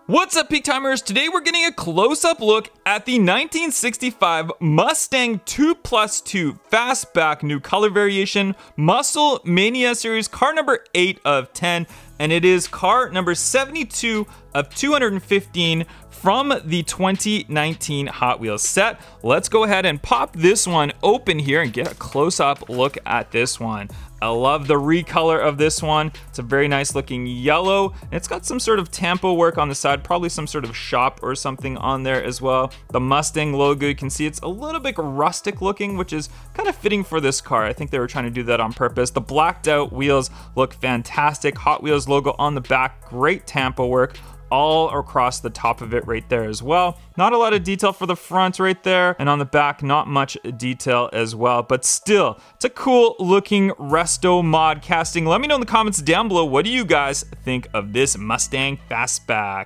What's up, Peak Timers? Today we're getting a close-up look at the 1965 Mustang 2+2 Fastback new color variation Muscle Mania series, car number 8 of 10, and it is car number 72 of 215 from the 2019 Hot Wheels set. Let's go ahead and pop this one open here and get a close-up look at this one. I love the recolor of this one. It's a very nice looking yellow. It's got some sort of tampo work on the side, probably some sort of shop or something on there as well. The Mustang logo, you can see it's a little bit rustic looking, which is kind of fitting for this car. I think they were trying to do that on purpose. The blacked out wheels look fantastic. Hot Wheels logo on the back, great tampo work all across the top of it right there as well. Not a lot of detail for the front right there, and on the back, not much detail as well, but still, it's a cool looking resto mod casting. Let me know in the comments down below, what do you guys think of this Mustang Fastback?